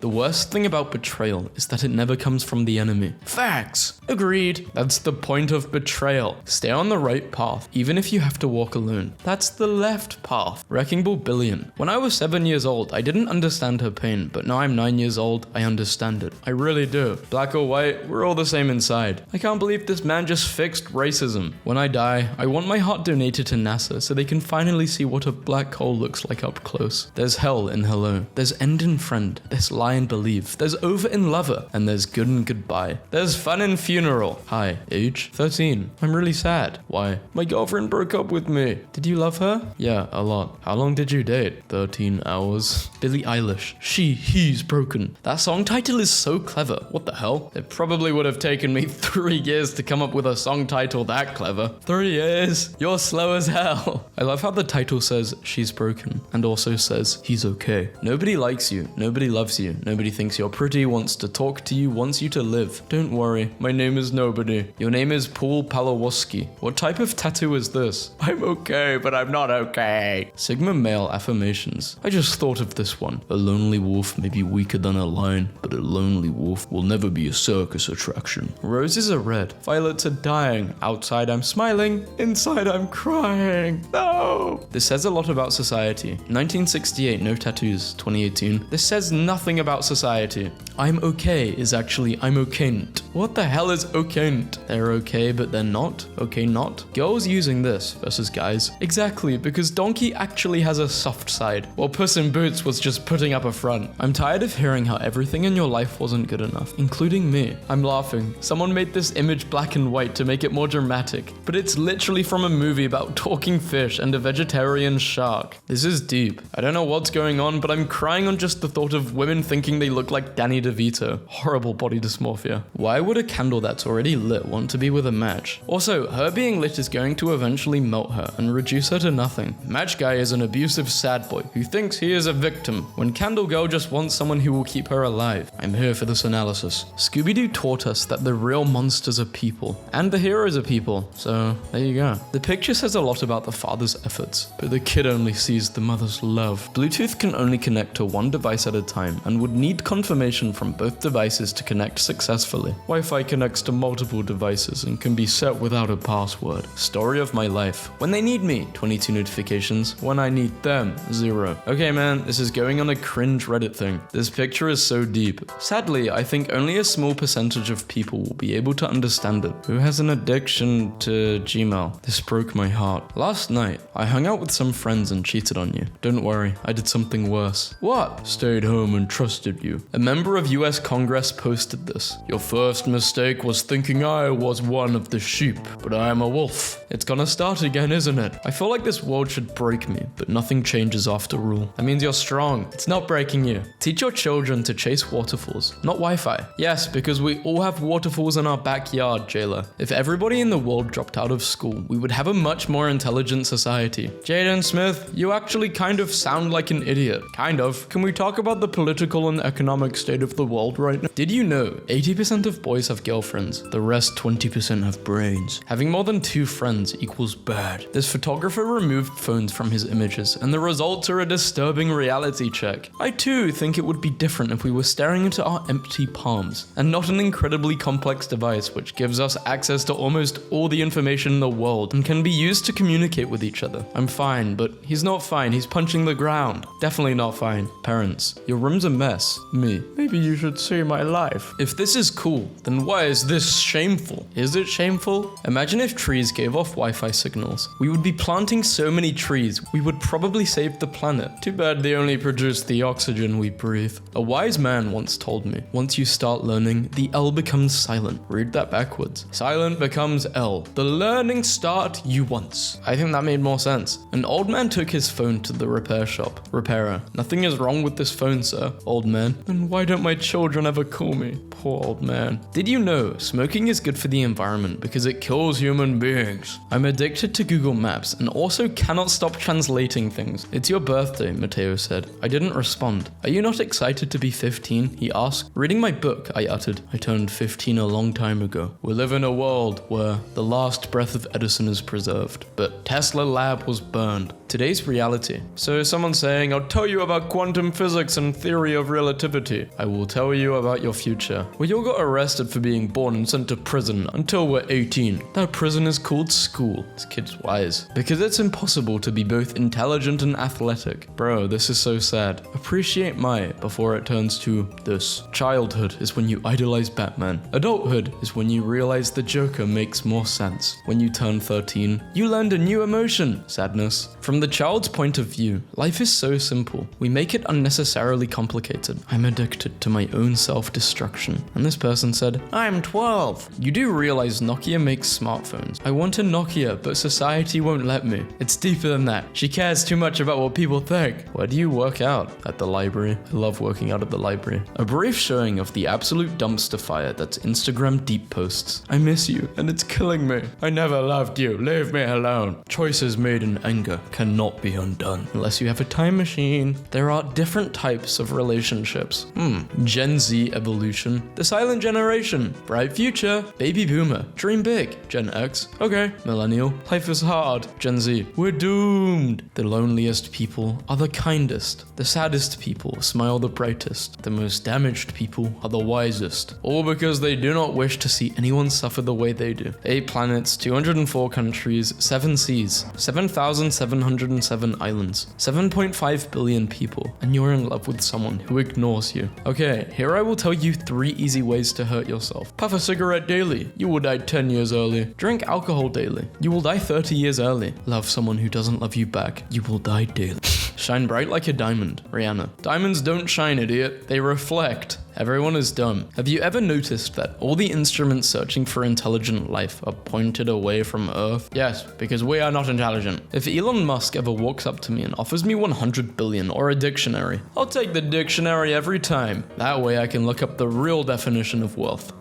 The worst thing about betrayal is that it never comes from the enemy. Facts. Agreed. That's the point of betrayal. Stay on the right path, even if you have to walk alone. That's the left path. Wrecking Ball Billion. When I was 7 years old, I didn't understand her pain, but now I'm 9 years old, I understand it. I really do. Black or white, we're all the same inside. I can't believe this man just fixed racism. When I die, I want my heart donated to NASA so they can finally see what a black hole looks like up close. There's hell in hello. There's end in friend. There's lie in believe. There's over in lover. And there's good in goodbye. There's fun in funeral. Hi, age 13. I'm really sad. Why? My girlfriend broke up with me. Did you love her? Yeah, a lot. How long did you date? 13 hours. Billie Eilish. He's broken. That song title is so clever. What the hell? It probably would have taken me 3 years to come up with a song title that clever. 3 years? You're slow as hell. I love how the title says she's broken and also says he's okay. Nobody likes you. Nobody loves you. Nobody thinks you're pretty, wants to talk to you, wants you to live. Don't worry. My name is nobody. Your name is Paul Palawoski. What type of tattoo is this? I'm okay, but I'm not okay. Sigma male affirmations. I just thought of this one. A lonely wolf may be weaker than a lion, but a lonely wolf will never be a circus attraction. Roses are red. Violets are dying. Outside I'm smiling. Inside I'm crying. No! This says a lot about society. 1968, no tattoos. 2018. This says nothing about society. I'm okay is actually I'm okaynt. What the hell is okaynt? They're okay, but they're not? Okay, not? Girls using this versus guys. Exactly, because Donkey actually has a soft side, while Puss in Boots was just putting up a front. I'm tired of hearing how everything in your life wasn't good enough, including me. I'm laughing. Someone made this image black and white to make it more dramatic, but it's literally from a movie about talking fish and a vegetarian shark. This is deep. I don't know what's going on, but I'm crying on just the thought of women thinking they look like Danny DeVito. Horrible body dysmorphia. Why would a candle that's already lit want to be with a match? Also, her being lit is going to eventually melt her and reduce her to nothing. Match guy is an abusive sad boy who thinks he is a victim, when Candle Girl just wants someone who will keep her alive. I'm here for this analysis. Scooby-Doo taught us that the real monsters are people, and the heroes are people, so there you go. The picture says a lot about the father's efforts, but the kid only sees the mother's love. Bluetooth can only connect to one device at a time and would need confirmation from both devices to connect successfully. Wi-Fi connects to multiple devices and can be set without a password. Story of my life. When they need me, 22 notifications. When I need them, 0. Okay man, this is going on a cringe Reddit thing. This picture is so deep. Sadly, I think only a small percentage of people will be able to understand it. Who has an addiction to Gmail? This broke my heart. Last night, I hung out with some friends and cheated on you. Don't worry, I did something worse. What? Stayed home and trusted you. A member of US Congress posted this. Your first mistake was thinking I was one of the sheep, but I am a wolf. It's gonna start again, isn't it? I feel like this world should break me, but nothing changes after all. That means you're strong. It's not breaking you. Teach your children to chase waterfalls, not Wi-Fi. Yes, because we all have waterfalls in our backyard, Jayla. If everybody in the world dropped out of school, we would have a much more intelligent society. Jaden Smith, you actually kind of sound like an idiot. Kind of. Can we talk about the political and economic state of the world right now? Did you know 80% of boys have girlfriends? The rest 20% have brains. Having more than 2 friends equals bad. This photographer removed phones from his images, and the results are a disturbing reality check. I too think it would be different if we were staring into our empty palms, and not an incredibly complex device which gives us access to almost all the information in the world and can be used to communicate with each other. I'm fine, but he's not fine. He's punching the ground. Definitely not fine. Parents, your room's a mess. Me, maybe you should see my life. If this is cool, then why is this shameful? Is it shameful? Imagine if trees gave off Wi-Fi signals. We would be planting so many trees, we would probably save the planet. Too bad they only produce the oxygen we breathe. A wise man once told me, once you start learning, the L becomes silent. Read that backwards. Silent becomes L. The learning start you once. I think that made more sense. An old man took his phone to the repair shop. Repairer, nothing is wrong with this phone, sir. Old man, then why don't my children ever call me? Poor old man. Did you know smoking is good for the environment because it kills human beings? I'm addicted to Google Maps and also cannot stop translating things. It's your birthday, Mateo said. I didn't respond. Are you not excited to be 15? He asked. Reading my book, I uttered. I turned 15 a long time ago. We live in a world where the last breath of Edison is preserved, but Tesla lab was burned. today's reality. So someone saying, I'll tell you about quantum physics and theory of relativity. I will tell you about your future. We all got arrested for being born and sent to prison until we're 18. That prison is called school. This kid's wise. Because it's impossible to be both intelligent and athletic. Bro, this is so sad. Appreciate my before it turns to this. Childhood is when you idolize Batman. Adulthood is when you realize the Joker makes more sense. When you turn 13, you learned a new emotion, sadness. From the child's point of view, life is so simple. We make it unnecessarily complicated. I'm addicted to my own self-destruction. And this person said, I'm 12. You do realize Nokia makes smartphones. I want a Nokia, but society won't let me. It's deeper than that. She cares too much about what people think. Where do you work out? At the library. I love working out at the library. A brief showing of the absolute dumpster fire that's Instagram deep posts. I miss you, and it's killing me. I never loved you. Leave me alone. Choices made in anger cannot be undone unless you have a time machine. There are different types of relationships. Gen Z evolution. The silent generation. Bright future. Baby boomer. Dream big. Gen X. Okay. Millennial. Life is hard. Gen Z. We're doomed. The loneliest people are the kindest. The saddest people smile the brightest. The most damaged people are the wisest. All because they do not wish to see anyone suffer the way they do. 8 planets, 204 countries, 7 seas, 7,707 islands, 7.5 billion people, and you're in love with someone who ignores you. Okay, here I will tell you 3 easy ways to hurt yourself. Puff a cigarette daily. You will die 10 years early. Drink alcohol daily. You will die 30 years early. Love someone who doesn't love you back. You will die daily. Shine bright like a diamond. Rihanna. Diamonds don't shine, idiot. They reflect. Everyone is dumb. Have you ever noticed that all the instruments searching for intelligent life are pointed away from Earth? Yes, because we are not intelligent. If Elon Musk ever walks up to me and offers me 100 billion or a dictionary, I'll take the dictionary every time. That way I can look up the real definition of wealth.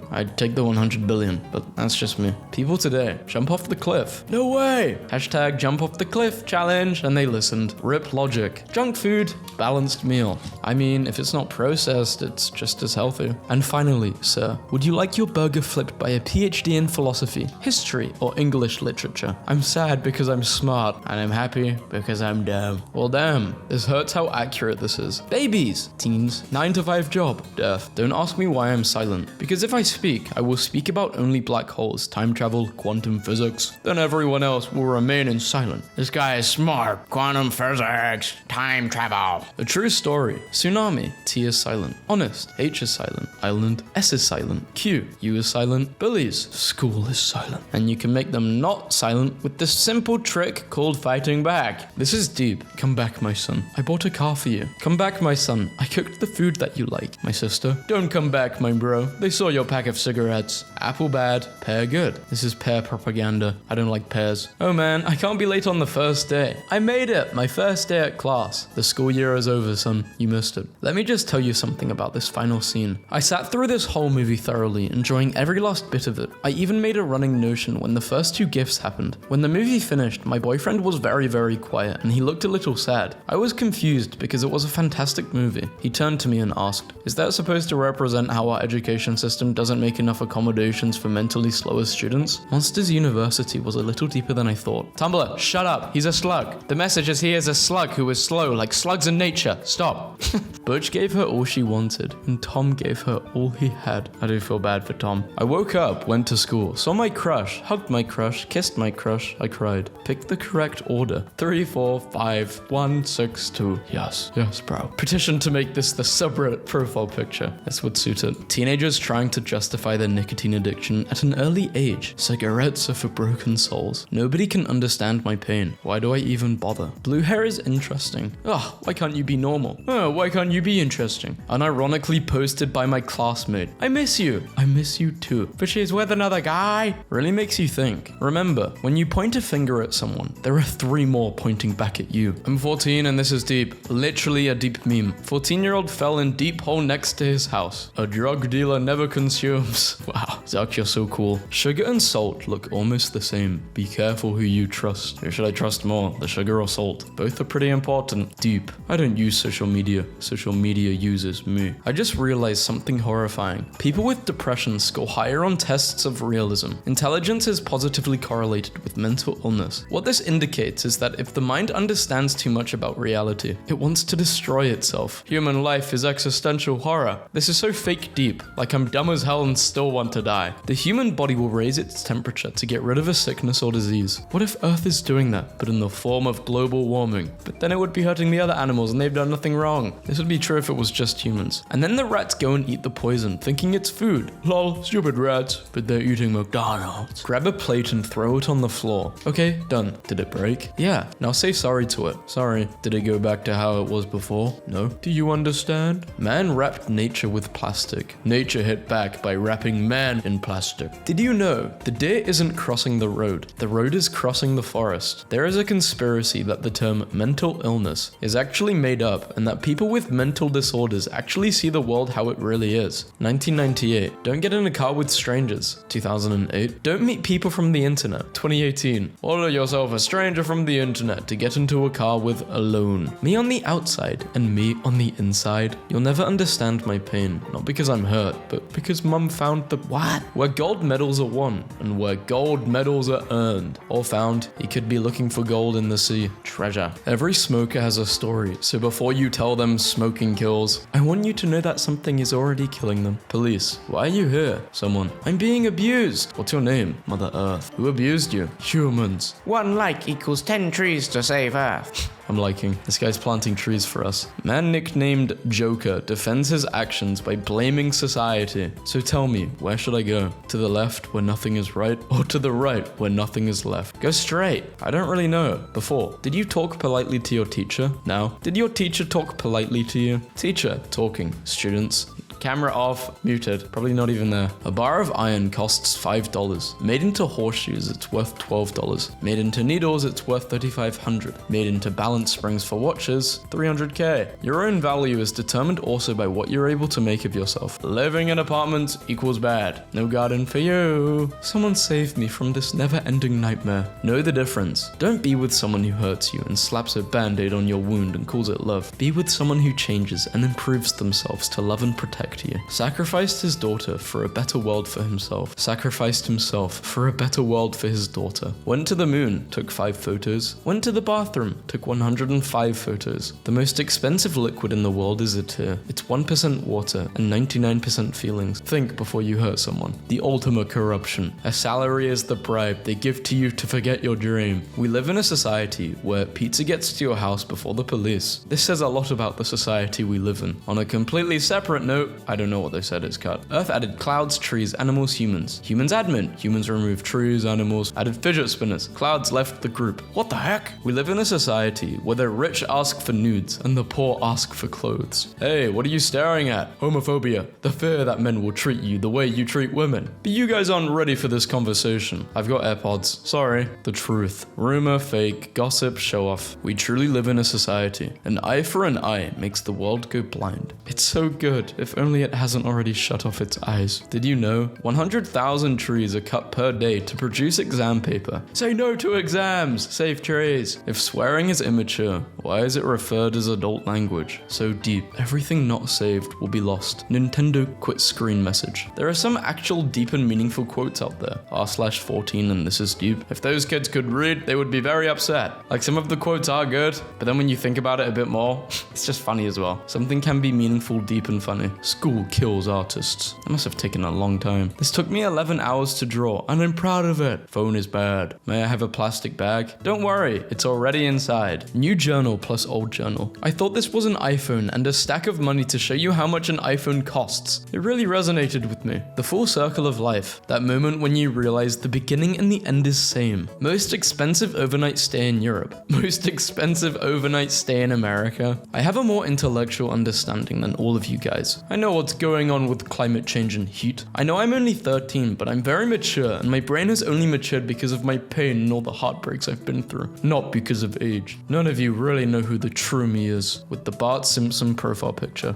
I'd take the 100 billion, but that's just me. People today, jump off the cliff. No way! Hashtag jump off the cliff challenge, and they listened. Rip logic. Junk food, balanced meal. I mean, if it's not processed, it's just as healthy. And finally, sir, would you like your burger flipped by a PhD in philosophy, history, or English literature? I'm sad because I'm smart, and I'm happy because I'm dumb. Well, damn, this hurts how accurate this is. Babies, teens, 9-to-5 job, death. Don't ask me why I'm silent, because if I speak, I will speak about only black holes, time travel, quantum physics. Then everyone else will remain in silent. This guy is smart. Quantum physics, time travel. A true story. Tsunami, T is silent. Honest, H is silent. Island, S is silent. Q, U is silent. Bullies, school is silent. And you can make them not silent with this simple trick called fighting back. This is deep. Come back, my son. I bought a car for you. Come back, my son. I cooked the food that you like. My sister, don't come back, my bro. They saw your pack of cigarettes. Apple bad, pear good. This is pear propaganda. I don't like pears. Oh man, I can't be late on the first day. I made it. My first day at class. The school year is over, son. You missed it. Let me just tell you something about this final scene. I sat through this whole movie thoroughly, enjoying every last bit of it. I even made a running notion when the first 2 gifts happened. When the movie finished, my boyfriend was very, very quiet, and he looked a little sad. I was confused because it was a fantastic movie. He turned to me and asked, is that supposed to represent how our education system doesn't make enough accommodations for mentally slower students? Monsters University was a little deeper than I thought. Tumblr, shut up. He's a slug. The message is he is a slug who is slow, like slugs in nature. Stop. Butch gave her all she wanted, and Tom gave her all he had. I do feel bad for Tom. I woke up, went to school, saw my crush, hugged my crush, kissed my crush, I cried. Picked the correct order. 3, 4, 5, 1, 6, 2. Yes, bro. Petition to make this the subreddit profile picture. This would suit it. Teenagers trying to justify their nicotine addiction at an early age. Cigarettes are for broken souls. Nobody can understand my pain. Why do I even bother? Blue hair is interesting. Ugh, why can't you be normal? Oh, why can't you be interesting? Unironically posted by my classmate. I miss you. I miss you too. But she's with another guy. Really makes you think. Remember, when you point a finger at someone, there are 3 more pointing back at you. I'm 14 and this is deep. Literally a deep meme. 14-year-old fell in deep hole next to his house. A drug dealer never consumes. Wow, Zach, you're so cool. Sugar and salt look almost the same. Be careful who you trust. Who should I trust more, the sugar or salt? Both are pretty important. Deep. I don't use social media. Social media uses me. I just realized something horrifying. People with depression score higher on tests of realism. Intelligence is positively correlated with mental illness. What this indicates is that if the mind understands too much about reality, it wants to destroy itself. Human life is existential horror. This is so fake deep, like I'm dumb as hell and still want to die. The human body will raise its temperature to get rid of a sickness or disease. What if Earth is doing that, but in the form of global warming? But then it would be hurting the other animals and they've done nothing wrong. This would be true if it was just humans. And then the rats go and eat the poison, thinking it's food. Lol, stupid rats, but they're eating McDonald's. Grab a plate and throw it on the floor. Okay, done. Did it break? Yeah, now say sorry to it. Sorry. Did it go back to how it was before? No. Do you understand? Man wrapped nature with plastic. Nature hit back by wrapping man in plastic. Did you know the deer isn't crossing the road is crossing the forest? There is a conspiracy that the term mental illness is actually made up and that people with mental disorders actually see the world how it really is. 1998. Don't get in a car with strangers. 2008. Don't meet people from the internet. 2018. Order yourself a stranger from the internet to get into a car with alone. Me on the outside and me on the inside. You'll never understand my pain, not because I'm hurt, but because mum found the what? Where gold medals are won and where gold medals are earned or found, you could be looking for gold in the sea. Treasure. Every smoker has a story, so before you tell them smoking kills, I want you to know that something is already killing them. Police. Why are you here? Someone. I'm being abused. What's your name? Mother Earth. Who abused you? Humans. 1 like equals 10 trees to save Earth. I'm liking. This guy's planting trees for us. Man nicknamed Joker defends his actions by blaming society. So tell me, where should I go? To the left where nothing is right, or to the right where nothing is left? Go straight. I don't really know. Before, did you talk politely to your teacher? Now, did your teacher talk politely to you? Teacher, talking. Students, camera off, muted, probably not even there. A bar of iron costs $5. Made into horseshoes, it's worth $12. Made into needles, it's worth $3,500. Made into balance springs for watches, $300K. Your own value is determined also by what you're able to make of yourself. Living in apartments equals bad. No garden for you. Someone save me from this never-ending nightmare. Know the difference. Don't be with someone who hurts you and slaps a band-aid on your wound and calls it love. Be with someone who changes and improves themselves to love and protect you. Sacrificed his daughter for a better world for himself. Sacrificed himself for a better world for his daughter. Went to the moon, took 5 photos. Went to the bathroom, took 105 photos. The most expensive liquid in the world is a tear. It's 1% water and 99% feelings. Think before you hurt someone. The ultimate corruption. A salary is the bribe they give to you to forget your dream. We live in a society where pizza gets to your house before the police. This says a lot about the society we live in. On a completely separate note, I don't know what they said, it's cut. Earth added clouds, trees, animals, humans. Humans admin. Humans removed trees, animals, added fidget spinners. Clouds left the group. What the heck? We live in a society where the rich ask for nudes and the poor ask for clothes. Hey, what are you staring at? Homophobia. The fear that men will treat you the way you treat women. But you guys aren't ready for this conversation. I've got AirPods. Sorry. The truth. Rumor, fake, gossip, show off. We truly live in a society. An eye for an eye makes the world go blind. It's so good. If only it hasn't already shut off its eyes. Did you know 100,000 trees are cut per day to produce exam paper? Say no to exams! Save trees! If swearing is immature, why is it referred as adult language? So deep, everything not saved will be lost. Nintendo quit screen message. There are some actual deep and meaningful quotes out there. R/14 and this is deep. If those kids could read, they would be very upset. Like some of the quotes are good, but then when you think about it a bit more, it's just funny as well. Something can be meaningful, deep and funny. School kills artists. That must have taken a long time. This took me 11 hours to draw, and I'm proud of it. Phone is bad. May I have a plastic bag? Don't worry, it's already inside. New journal plus old journal. I thought this was an iPhone and a stack of money to show you how much an iPhone costs. It really resonated with me. The full circle of life. That moment when you realize the beginning and the end is same. Most expensive overnight stay in Europe. Most expensive overnight stay in America. I have a more intellectual understanding than all of you guys. I know what's going on with climate change and heat. I know I'm only 13, but I'm very mature, and my brain has only matured because of my pain and all the heartbreaks I've been through, not because of age. None of you really know who the true me is, with the Bart Simpson profile picture.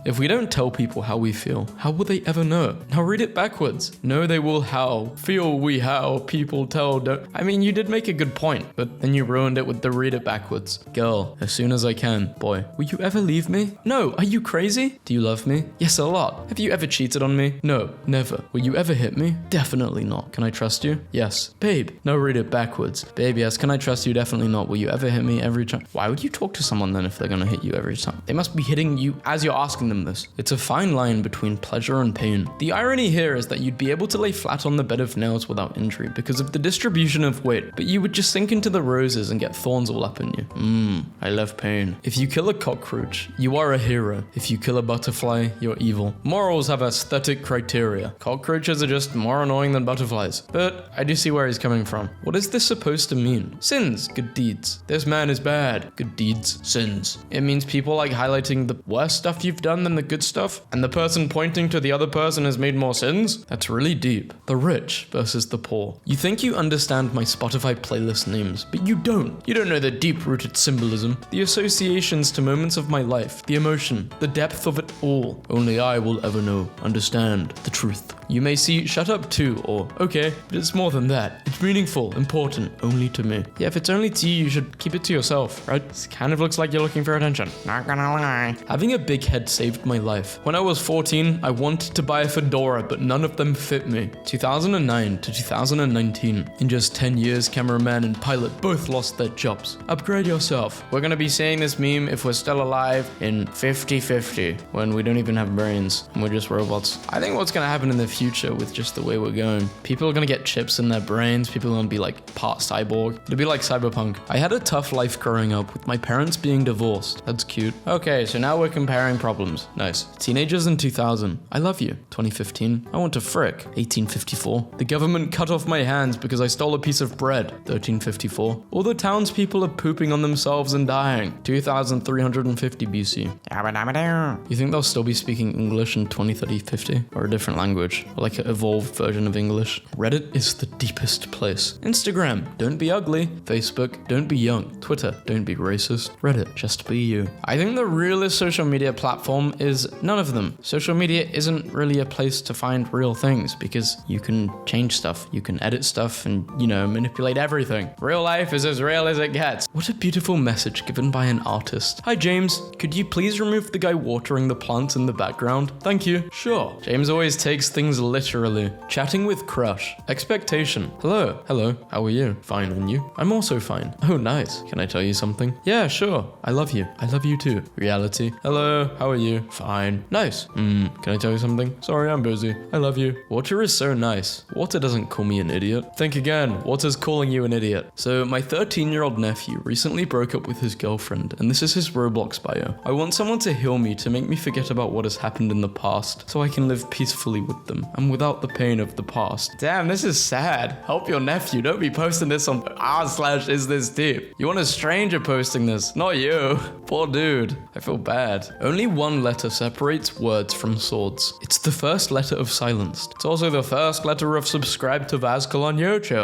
If we don't tell people how we feel, how will they ever know? Now read it backwards. No, they will how. Feel we how. People tell don't. I mean, you did make a good point, but then you ruined it with the read it backwards. Girl, as soon as I can. Boy, will you ever leave me? No, are you crazy? Do you love me? Yes, a lot. Have you ever cheated on me? No, never. Will you ever hit me? Definitely not. Can I trust you? Yes. Babe. No, read it backwards. Babe, yes. Can I trust you? Definitely not. Will you ever hit me every time? Why would you talk to someone then if they're gonna hit you every time? They must be hitting you as you're asking them this. It's a fine line between pleasure and pain. The irony here is that you'd be able to lay flat on the bed of nails without injury because of the distribution of weight, but you would just sink into the roses and get thorns all up in you. I love pain. If you kill a cockroach, you are a hero. If you kill a butterfly, you're evil. Morals have aesthetic criteria. Cockroaches are just more annoying than butterflies. But I do see where he's coming from. What is this supposed to mean? Sins, good deeds. This man is bad. Good deeds, sins. It means people like highlighting the worst stuff you've done than the good stuff, and the person pointing to the other person has made more sins? That's really deep. The rich versus the poor. You think you understand my Spotify playlist names, but you don't. You don't know the deep-rooted symbolism, the associations to moments of my life, the emotion, the depth of it all. Only I will ever know, understand the truth. You may see shut up too, or okay, but it's more than that. It's meaningful, important, only to me. Yeah, if it's only to you, you should keep it to yourself, right? It kind of looks like you're looking for attention. Not gonna lie. Having a big head saved my life. When I was 14, I wanted to buy a fedora, but none of them fit me. 2009 to 2019. In just 10 years, cameraman and pilot both lost their jobs. Upgrade yourself. We're gonna be saying this meme if we're still alive in 50-50, when we don't even have brains and we're just robots. I think what's gonna happen in the future with just the way we're going, people are gonna get chips in their brains, people are gonna be like part cyborg. It'll be like cyberpunk. I had a tough life growing up with my parents being divorced. That's cute. Okay, so now we're comparing problems. Nice. Teenagers in 2000. I love you. 2015. I want to frick. 1854. The government cut off my hands because I stole a piece of bread. 1354. All the townspeople are pooping on themselves and dying. 2350 BC. You think they'll still be speaking English in 2030-50? Or a different language? Or like an evolved version of English? Reddit is the deepest place. Instagram, don't be ugly. Facebook, don't be young. Twitter, don't be racist. Reddit, just be you. I think the realest social media platform is none of them. Social media isn't really a place to find real things because you can change stuff, you can edit stuff and, manipulate everything. Real life is as real as it gets. What a beautiful message given by an artist. Hi James, could you please remove the guy watering the plants in the background? Thank you. Sure. James always takes things literally. Chatting with crush. Expectation. Hello. Hello. How are you? Fine, and you? I'm also fine. Oh, nice. Can I tell you something? Yeah, sure. I love you. I love you too. Reality. Hello. How are you? Fine. Nice. Can I tell you something? Sorry, I'm busy. I love you. Water is so nice. Water doesn't call me an idiot. Think again. Water's calling you an idiot. So my 13-year-old nephew recently broke up with his girlfriend, and this is his Roblox bio. I want someone to heal me, to make me forget about what has happened in the past, so I can live peacefully with them and without the pain of the past. Damn, this is sad. Help your nephew. Don't be posting this on r/isthisdeep. You want a stranger posting this, not you. Poor dude. I feel bad. Only one letter separates words from swords. It's the first letter of silenced. It's also the first letter of subscribe to VaazkL on YouTube.